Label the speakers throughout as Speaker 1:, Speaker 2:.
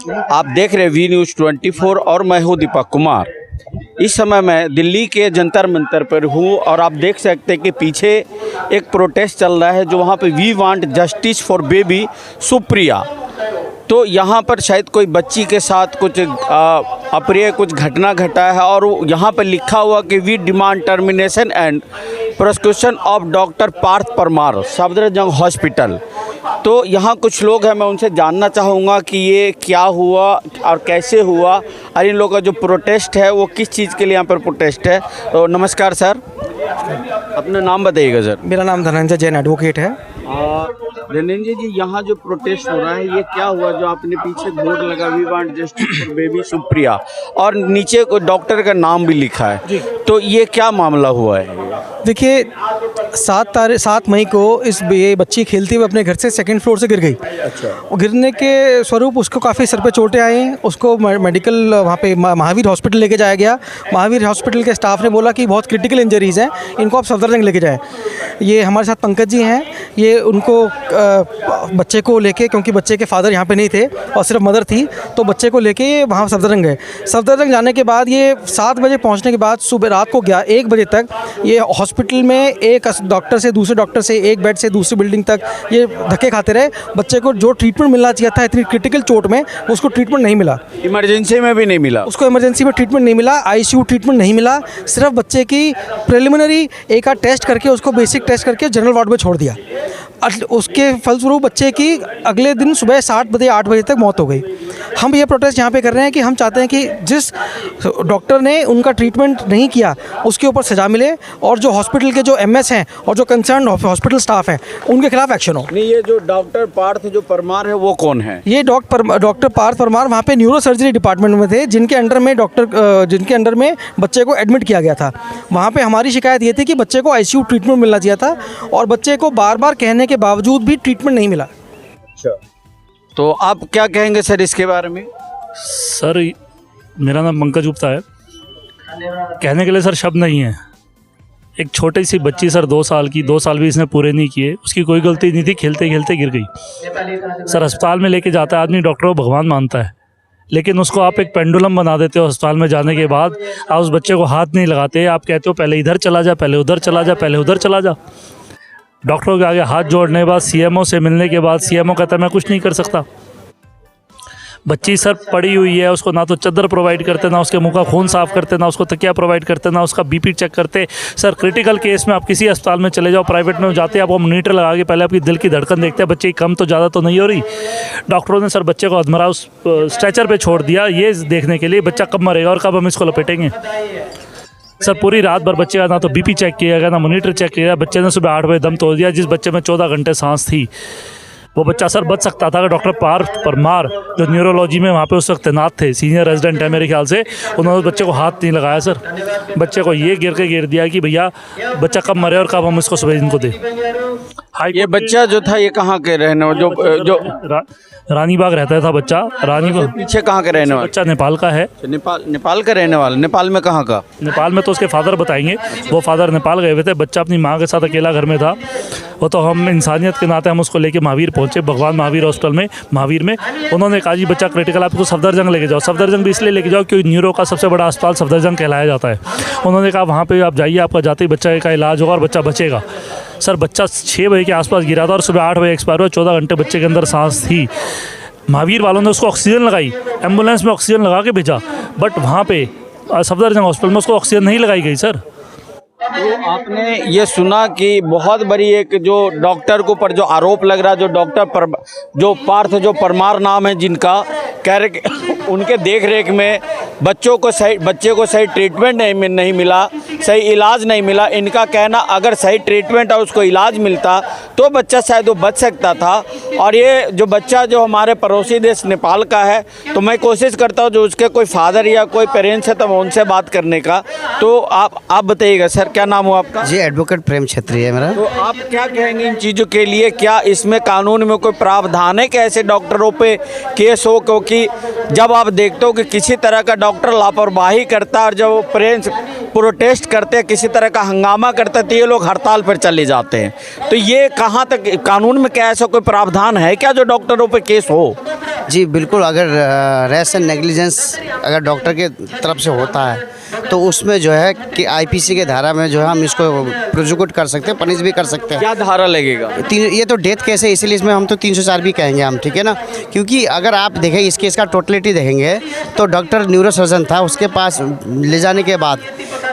Speaker 1: आप देख रहे वी न्यूज़ 24 और मैं हूँ दीपक कुमार। इस समय मैं दिल्ली के जंतर मंतर पर हूँ और आप देख सकते हैं कि पीछे एक प्रोटेस्ट चल रहा है जो वहाँ पे we want justice for baby Supriya. तो यहाँ पर शायद कोई बच्ची के साथ कुछ अप्रिय कुछ घटना घटा है और यहाँ पर लिखा हुआ कि we demand termination and prosecution of doctor Parth Parmar Safdarjung hospital. तो यहाँ कुछ लोग हैं, मैं उनसे जानना चाहूँगा कि ये क्या हुआ और कैसे हुआ और इन लोगों का जो प्रोटेस्ट है वो किस चीज़ के लिए यहाँ पर प्रोटेस्ट है। तो नमस्कार सर, अपना नाम बताइएगा सर।
Speaker 2: मेरा नाम धनंजय जैन एडवोकेट है।
Speaker 1: धनंजय जी, यहाँ जो प्रोटेस्ट हो रहा है ये क्या हुआ जो आपने पीछे बोर्ड लगा we want justice for baby Supriya और नीचे को डॉक्टर का नाम भी लिखा है, तो ये क्या मामला हुआ है?
Speaker 2: देखिए 7 मई को ये बच्ची खेलती हुई अपने घर से सेकंड फ्लोर से गिर गई।
Speaker 1: अच्छा।
Speaker 2: वो गिरने के स्वरूप उसको काफ़ी सर पे चोटें आई। उसको मेडिकल वहाँ पे महावीर हॉस्पिटल लेके जाया गया। महावीर हॉस्पिटल के स्टाफ ने बोला कि बहुत क्रिटिकल इंजरीज़ हैं, इनको आप सफदरजंग लेके जाएँ। ये हमारे साथ पंकज जी हैं, ये उनको बच्चे को लेके, क्योंकि बच्चे के फादर यहाँ पे नहीं थे और सिर्फ मदर थी, तो बच्चे को लेके वहाँ सफदरजंग गए। सफदरजंग जाने के बाद ये 7 बजे पहुँचने के बाद सुबह रात को 1 बजे तक ये हॉस्पिटल में एक डॉक्टर से दूसरे डॉक्टर से, एक बेड से दूसरी बिल्डिंग तक ये धक्के खाते रहे। बच्चे को जो ट्रीटमेंट मिलना चाहिए था इतनी क्रिटिकल चोट में, उसको ट्रीटमेंट नहीं मिला।
Speaker 1: इमरजेंसी में भी नहीं मिला
Speaker 2: उसको, इमरजेंसी में ट्रीटमेंट नहीं मिला, आईसीयू ट्रीटमेंट नहीं मिला। सिर्फ बच्चे की प्रिलिमिनरी एक आध टेस्ट करके, उसको बेसिक टेस्ट करके जनरल वार्ड में छोड़ दिया। उसके फलस्वरूप बच्चे की अगले दिन सुबह 7 बजे 8 बजे तक मौत हो गई। हम ये प्रोटेस्ट यहाँ पे कर रहे हैं कि हम चाहते हैं कि जिस डॉक्टर ने उनका ट्रीटमेंट नहीं किया उसके ऊपर सज़ा मिले और जो हॉस्पिटल के जो एमएस हैं और जो कंसर्न हॉस्पिटल स्टाफ हैं उनके खिलाफ एक्शन हो।
Speaker 1: नहीं, ये जो डॉक्टर पार्थ जो परमार है वो कौन है?
Speaker 2: ये डॉक्टर पार्थ परमार वहाँ पे न्यूरो सर्जरी डिपार्टमेंट में थे, जिनके अंडर में बच्चे को एडमिट किया गया था। वहाँ पे हमारी शिकायत ये थी कि बच्चे को आईसीयू ट्रीटमेंट मिलना चाहिए था और बच्चे को बार बार कहने के बावजूद भी ट्रीटमेंट नहीं मिला।
Speaker 1: अच्छा, तो आप क्या कहेंगे सर इसके बारे में?
Speaker 3: सर मेरा नाम पंकज गुप्ता है। कहने के लिए सर शब्द नहीं है। एक छोटी सी बच्ची सर 2 साल की, 2 साल भी इसने पूरे नहीं किए, उसकी कोई गलती नहीं थी, खेलते खेलते गिर गई। सर अस्पताल में लेके जाता है आदमी, डॉक्टर को भगवान मानता है, लेकिन उसको आप एक पेंडुलम बना देते हो। अस्पताल में जाने के बाद आप उस बच्चे को हाथ नहीं लगाते, आप कहते हो पहले इधर चला जा, पहले उधर चला जा, पहले उधर चला जा। डॉक्टरों के आगे हाथ जोड़ने के बाद, सीएमओ से मिलने के बाद सीएमओ कहता है मैं कुछ नहीं कर सकता। बच्ची सर पड़ी हुई है, उसको ना तो चादर प्रोवाइड करते, ना उसके मुंह का खून साफ़ करते, ना उसको तकिया प्रोवाइड करते, ना उसका बीपी चेक करते। सर क्रिटिकल केस में आप किसी अस्पताल में चले जाओ, प्राइवेट में जाते हैं, आपको मॉनिटर लगा के पहले आपकी दिल की धड़कन देखते हैं बच्चे की कम तो ज़्यादा तो नहीं हो रही। डॉक्टरों ने सर बच्चे को अधमरा उस स्ट्रेचर पर छोड़ दिया, ये देखने के लिए बच्चा कब मरेगा और कब हम इसको लपेटेंगे। सर पूरी रात भर बच्चे का ना तो बीपी चेक किया गया, ना मॉनिटर चेक किया गया। बच्चे ने सुबह 8 बजे दम तोड़ दिया। जिस बच्चे में 14 घंटे सांस थी वो बच्चा सर बच सकता था। डॉक्टर पार्थ परमार जो न्यूरोलॉजी में वहाँ पे उस वक्त तैनात थे, सीनियर रेजिडेंट है मेरे ख्याल से, उन्होंने उस बच्चे को हाथ नहीं लगाया। सर बच्चे को ये गिर दिया कि भैया बच्चा कब मरे और कब हम इसको सुबह इनको दें।
Speaker 1: ये बच्चा जो था ये कहाँ के रहने जो
Speaker 3: रानी बाग रहता था बच्चा। रानी बाग
Speaker 1: पीछे कहाँ के रहने वाला?
Speaker 3: बच्चा नेपाल का है।
Speaker 1: नेपाल का रहने वाला? नेपाल में कहाँ का?
Speaker 3: नेपाल में तो उसके फादर बताएंगे, वो फादर नेपाल गए हुए थे। बच्चा अपनी माँ के साथ अकेला घर में था। वो तो हम इंसानियत के नाते हम उसको लेके महावीर पहुँचे, भगवान महावीर हॉस्पिटल में, महावीर में। उन्होंने कहा जी बच्चा क्रिटिकल, आप इसको सफदरजंग लेके जाओ। सफदरजंग भी इसलिए लेके जाओ क्योंकि न्यूरो का सबसे बड़ा अस्पताल सफदरजंग कहलाया जाता है। उन्होंने कहा वहाँ पे आप जाइए, आपका जाते ही बच्चा का इलाज होगा और बच्चा बचेगा। सर बच्चा 6 बजे के आसपास गिरा था और सुबह 8 बजे एक्सपायर हुआ। 14 घंटे बच्चे के अंदर सांस थी। महावीर वालों ने उसको ऑक्सीजन लगाई, एम्बुलेंस में ऑक्सीजन लगा के भेजा, बट वहाँ पे सफदरजंग हॉस्पिटल में उसको ऑक्सीजन नहीं लगाई गई। सर
Speaker 1: तो आपने ये सुना कि बहुत बड़ी एक जो डॉक्टर को पर जो आरोप लग रहा है, जो डॉक्टर जो पार्थ जो परमार नाम है जिनका, कह रहे कि उनके देख रेख में बच्चे को सही ट्रीटमेंट नहीं मिला, सही इलाज नहीं मिला। इनका कहना अगर सही ट्रीटमेंट और उसको इलाज मिलता तो बच्चा शायद वो बच सकता था। और ये जो बच्चा जो हमारे पड़ोसी देश नेपाल का है, तो मैं कोशिश करता हूँ जो उसके कोई फादर या कोई पेरेंट्स है तो मैं उनसे बात करने का। तो आप बताइएगा सर, क्या नाम हुआ आपका?
Speaker 4: जी एडवोकेट प्रेम छेत्री है मेरा।
Speaker 1: तो आप क्या कहेंगे इन चीज़ों के लिए? क्या इसमें कानून में कोई प्रावधान है कि ऐसे डॉक्टरों पे केस हो? क्योंकि जब आप देखते हो कि किसी तरह का डॉक्टर लापरवाही करता है और जब पेरेंट्स प्रोटेस्ट करते हैं, किसी तरह का हंगामा करते हैं, तो ये लोग हड़ताल पर चले जाते हैं। तो ये कहाँ तक कानून में क्या ऐसा कोई प्रावधान है क्या जो डॉक्टरों पे केस हो?
Speaker 4: जी बिल्कुल, अगर रैश एंड नेग्लिजेंस अगर डॉक्टर के तरफ से होता है तो उसमें जो है कि आईपीसी के धारा में जो है हम इसको प्रोसिक्यूट कर सकते हैं, पनिश भी कर सकते हैं।
Speaker 1: क्या धारा लगेगा?
Speaker 4: ये तो डेथ केस है, इसलिए इसमें हम तो 304 भी कहेंगे हम, ठीक है ना। क्योंकि अगर आप देखें इस केस का टोटलिटी देखेंगे तो डॉक्टर न्यूरोसर्जन था, उसके पास ले जाने के बाद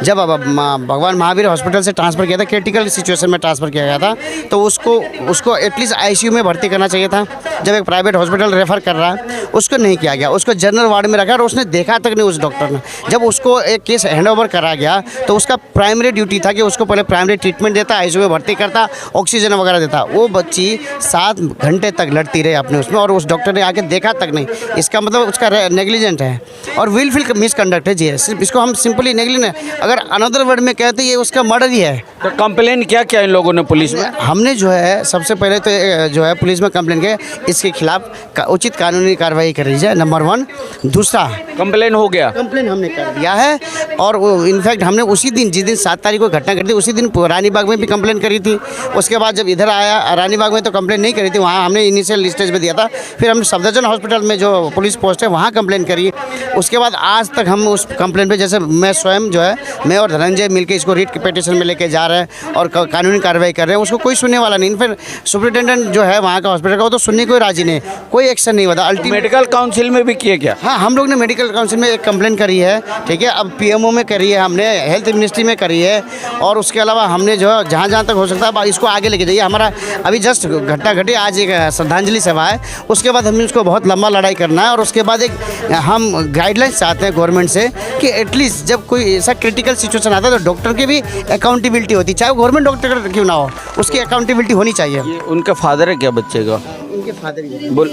Speaker 4: जब भगवान महावीर हॉस्पिटल से ट्रांसफ़र किया था, क्रिटिकल सिचुएशन में ट्रांसफ़र किया गया था, तो उसको एटलीस्ट आईसीयू में भर्ती करना चाहिए था। जब एक प्राइवेट हॉस्पिटल रेफ़र कर रहा है उसको नहीं किया गया, उसको जनरल वार्ड में रखा और उसने देखा तक नहीं उस डॉक्टर ने। जब उसको एक केस हैंड ओवर करा गया तो उसका प्राइमरी ड्यूटी था कि उसको पहले प्राइमरी ट्रीटमेंट देता, आईसीयू में भर्ती करता, ऑक्सीजन वगैरह देता। वो बच्ची 7 घंटे तक लड़ती रही अपने उसमें और उस डॉक्टर ने आके देखा तक नहीं। इसका मतलब उसका नेग्लिजेंट है और विलफुल मिसकंडक्ट है जी। इसको हम सिंपली नेग्लिजेंट, अगर अनदर वर्ड में कहते ये उसका मर्डर ही है।
Speaker 1: तो कंप्लेन क्या किया इन लोगों ने पुलिस में?
Speaker 4: हमने जो है सबसे पहले तो जो है पुलिस में कंप्लेन किया, इसके खिलाफ उचित कानूनी कार्रवाई करी जाए, नंबर 1। दूसरा,
Speaker 1: कंप्लेन हो गया?
Speaker 4: कंप्लेन हमने कर दिया है और वो इनफैक्ट हमने उसी दिन, जिस दिन 7 तारीख को घटना घटी उसी दिन रानी बाग में भी कंप्लेन करी थी। उसके बाद जब इधर आया रानी बाग में तो कंप्लेन नहीं करी थी, वहाँ हमने इनिशियल स्टेज पे दिया था। फिर हमने सफदरजंग हॉस्पिटल में जो पुलिस पोस्ट है वहाँ कंप्लेन करी। उसके बाद आज तक हम उस कंप्लेन पे, जैसे मैं स्वयं जो है मैं और धनंजय मिलकर इसको रीट पिटीशन में लेके जा रहे हैं और कानूनी कार्रवाई कर रहे हैं, उसको कोई सुनने वाला नहीं। फिर सुपरिटेंडेंट जो है वहाँ का हॉस्पिटल का वो तो सुनने को राजी नहीं, कोई एक्शन नहीं होता।
Speaker 1: मेडिकल काउंसिल में भी किए क्या?
Speaker 4: हाँ, हम लोग ने मेडिकल काउंसिल में एक कंप्लेन करी है, ठीक है। अब पीएमओ में करी है, हमने हेल्थ मिनिस्ट्री में करी है और उसके अलावा हमने जो जहाँ जहाँ तक हो सकता है इसको आगे लेके जाइए। हमारा अभी जस्ट घटना घटी, आज एक श्रद्धांजलि सभा है, उसके बाद हमें उसको बहुत लंबा लड़ाई करना है और उसके बाद एक हम गाइडलाइंस चाहते हैं गवर्नमेंट से कि एटलीस्ट जब कोई ऐसा क्रिटिकल सिचुएशन आता है तो डॉक्टर की भी अकाउंटेबिलिटी होती है, चाहे वो गवर्नमेंट डॉक्टर क्यों ना हो, उसकी अकाउंटेबिलिटी होनी चाहिए।
Speaker 1: ये उनका फादर है क्या बच्चे का?
Speaker 4: उनके फादर
Speaker 1: बोल।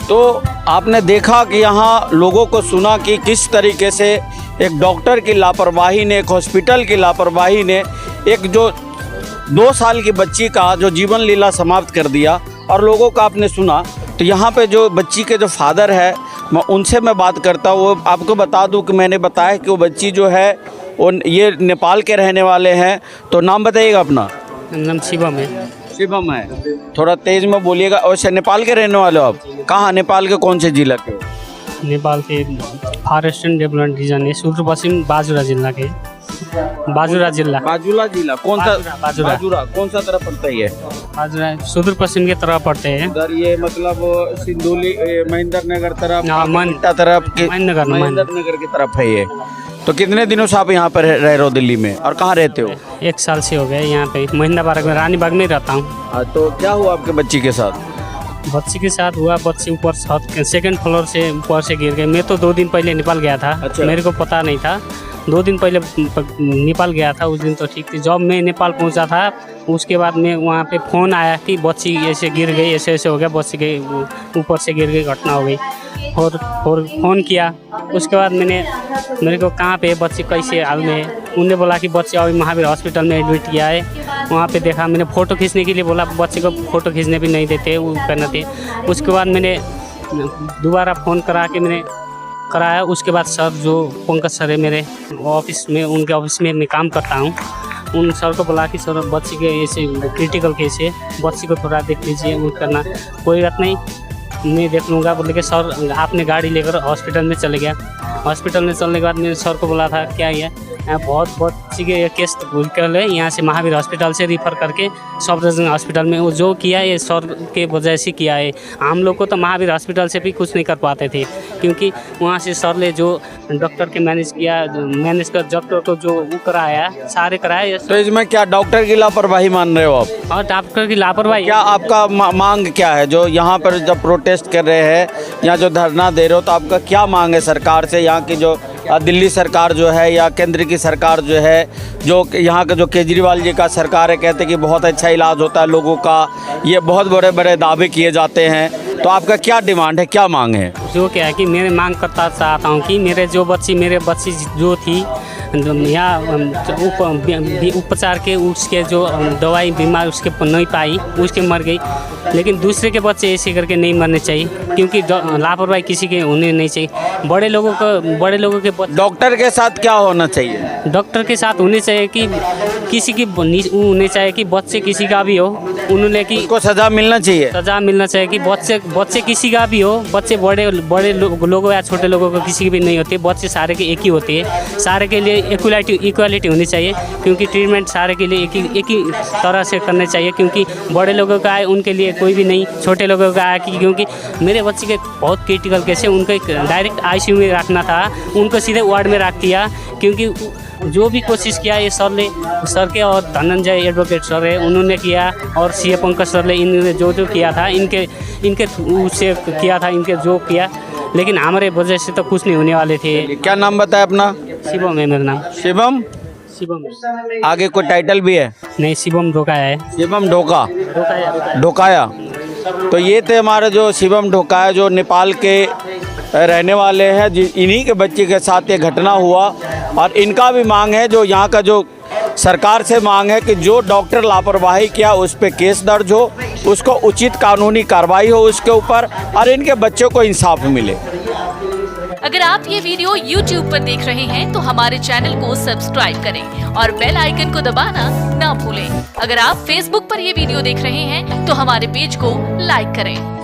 Speaker 1: तो आपने देखा कि यहाँ लोगों को सुना कि किस तरीके से एक डॉक्टर की लापरवाही ने, एक हॉस्पिटल की लापरवाही ने एक जो 2 साल की बच्ची का जो जीवन लीला समाप्त कर दिया और लोगों का आपने सुना। तो यहाँ पे जो बच्ची के जो फादर है उनसे मैं बात करता हूँ। वो आपको बता दूँ कि मैंने बताया कि वो बच्ची जो है वो ये नेपाल के रहने वाले हैं। तो नाम बताइएगा अपना?
Speaker 5: नाम शिवम है।
Speaker 1: शिवम है, थोड़ा तेज में बोलिएगा। और नेपाल के रहने वाले हो आप? कहाँ नेपाल के कौन से जिला के?
Speaker 5: नेपाल के फॉर ईस्टर्न डेवलपमेंट रीजन है, सुदूर पश्चिम बाजुरा जिला के। बाजुरा जिला।
Speaker 1: बाजुरा जिला कौन सा?
Speaker 5: बाजुरा।
Speaker 1: बाजुरा कौन सा तरफ पड़ता है ये?
Speaker 5: बाजुरा सुदूर पश्चिम के तरफ पड़ते हैं।
Speaker 1: उधर ये मतलब सिंधुली, महेंद्र नगर तरफ,
Speaker 5: महेंद्र
Speaker 1: तरफ के
Speaker 5: महेंद्र
Speaker 1: नगर की तरफ है ये। तो कितने दिनों से आप यहाँ पर रह रहे हो दिल्ली में और कहाँ रहते हो?
Speaker 5: 1 साल से हो गए यहाँ पे महेंद्र बाग में, रानी बाग में रहता हूँ।
Speaker 1: तो क्या हुआ आपके बच्ची के साथ?
Speaker 5: बच्ची के साथ हुआ, बच्ची ऊपर सेकंड फ्लोर से ऊपर से गिर गई। मैं तो 2 दिन पहले नेपाल गया था।
Speaker 1: अच्छा।
Speaker 5: मेरे को पता नहीं था, 2 दिन पहले नेपाल गया था। उस दिन तो ठीक थी। जब मैं नेपाल पहुंचा था उसके बाद में वहाँ पे फ़ोन आया कि बच्ची ऐसे गिर गई, ऐसे ऐसे हो गया, बच्ची के ऊपर से गिर गई, घटना हो गई। और फ़ोन किया, उसके बाद मेरे को कहाँ पे बच्ची कैसे हाल में, उन्होंने बोला कि बच्ची अभी महावीर हॉस्पिटल में एडमिट किया है। वहाँ पे देखा, मैंने फ़ोटो खींचने के लिए बोला, बच्चे को फ़ोटो खींचने भी नहीं देते, वो करना थे। उसके बाद मैंने दोबारा फ़ोन करा के मैंने कराया। उसके बाद सर जो पंकज सर है मेरे ऑफिस में, उनके ऑफिस में मैं काम करता हूँ, उन सर को बोला कि सर बच्ची के ऐसे क्रिटिकल केस है, बच्ची को थोड़ा देख लीजिए, वो करना। कोई बात नहीं, मैं देख लूँगा बोले कि सर आपने गाड़ी लेकर हॉस्पिटल में चले गया। हॉस्पिटल में चलने के बाद मैंने सर को बोला था क्या ये बहुत बच्ची के केस भूल है, यहाँ से महावीर हॉस्पिटल से रिफ़र करके सफदरजंग हॉस्पिटल में, वो जो किया है ये सर के वजह से किया है। हम लोग को तो महावीर हॉस्पिटल से भी कुछ नहीं कर पाते थे, क्योंकि वहाँ से सर ने जो डॉक्टर के मैनेज किया, मैनेज कर डॉक्टर को जो वो कराया, सारे कराया।
Speaker 1: तो इसमें क्या डॉक्टर की लापरवाही मान रहे हो आप?
Speaker 5: और डॉक्टर की लापरवाही।
Speaker 1: क्या आपका मांग क्या है? जो यहाँ पर जब प्रोटेस्ट कर रहे हैं या जो धरना दे रहे हो, तो आपका क्या मांग है सरकार से? यहाँ की जो दिल्ली सरकार जो है या केंद्र की सरकार जो है, जो यहाँ का जो केजरीवाल जी का सरकार है, कहते हैं कि बहुत अच्छा इलाज होता है लोगों का, ये बहुत बड़े बड़े दावे किए जाते हैं। तो आपका क्या डिमांड है, क्या मांग है?
Speaker 5: जो क्या है कि मेरे मांग करता चाहता हूँ कि मेरे बच्ची जो थी यहाँ उपचार के, उसके जो दवाई बीमार उसके नहीं पाई, उसके मर गई। लेकिन दूसरे के बच्चे ऐसे करके नहीं मरने चाहिए, क्योंकि लापरवाही किसी के होने नहीं चाहिए। बड़े लोगों के
Speaker 1: डॉक्टर के साथ क्या होना चाहिए?
Speaker 5: डॉक्टर के साथ होने चाहिए कि किसी की होने चाहिए कि बच्चे किसी का भी हो, उन्होंने कि
Speaker 1: उनको सजा मिलना चाहिए।
Speaker 5: सजा मिलना चाहिए कि बच्चे किसी का भी हो, बच्चे बड़े लोगों या छोटे लोगों को किसी की भी नहीं होती, बच्चे सारे के एक ही होते हैं, सारे के लिए इक्वालिटी होनी चाहिए, क्योंकि ट्रीटमेंट सारे के लिए एक ही तरह से करने चाहिए, क्योंकि बड़े लोगों का है उनके लिए कोई भी नहीं, छोटे लोगों का है क्योंकि मेरे बच्चे के बहुत क्रिटिकल केस है, उनको डायरेक्ट आईसीयू में रखना था, उनको सीधे वार्ड में रख दिया, क्योंकि जो भी कोशिश किया ये सर के और धनंजय एडवोकेट सर है उन्होंने किया, और सीए पंकज सर ने इन्होंने जो किया था इनके से किया था, इनके जो किया, लेकिन हमारे वजह से तो कुछ नहीं होने वाले थे।
Speaker 1: क्या नाम बताया अपना?
Speaker 5: शिवम है मेरा नाम।
Speaker 1: शिवम?
Speaker 5: शिवम
Speaker 1: आगे कोई टाइटल भी है?
Speaker 5: नहीं, शिवम ढोकाया है।
Speaker 1: शिवम ढोका,
Speaker 5: ढोकाया।
Speaker 1: ढोकाया। तो ये थे हमारे जो शिवम ढोकाया, जो नेपाल के रहने वाले हैं, इन्हीं के बच्चे के साथ ये घटना हुआ, और इनका भी मांग है, जो यहाँ का जो सरकार से मांग है कि जो डॉक्टर लापरवाही किया उस पर केस दर्ज हो, उसको उचित कानूनी कार्रवाई हो उसके ऊपर, और इनके बच्चों को इंसाफ मिले।
Speaker 6: अगर आप ये वीडियो YouTube पर देख रहे हैं तो हमारे चैनल को सब्सक्राइब करें और बेल आइकन को दबाना ना भूलें। अगर आप Facebook पर ये वीडियो देख रहे हैं तो हमारे पेज को लाइक करें।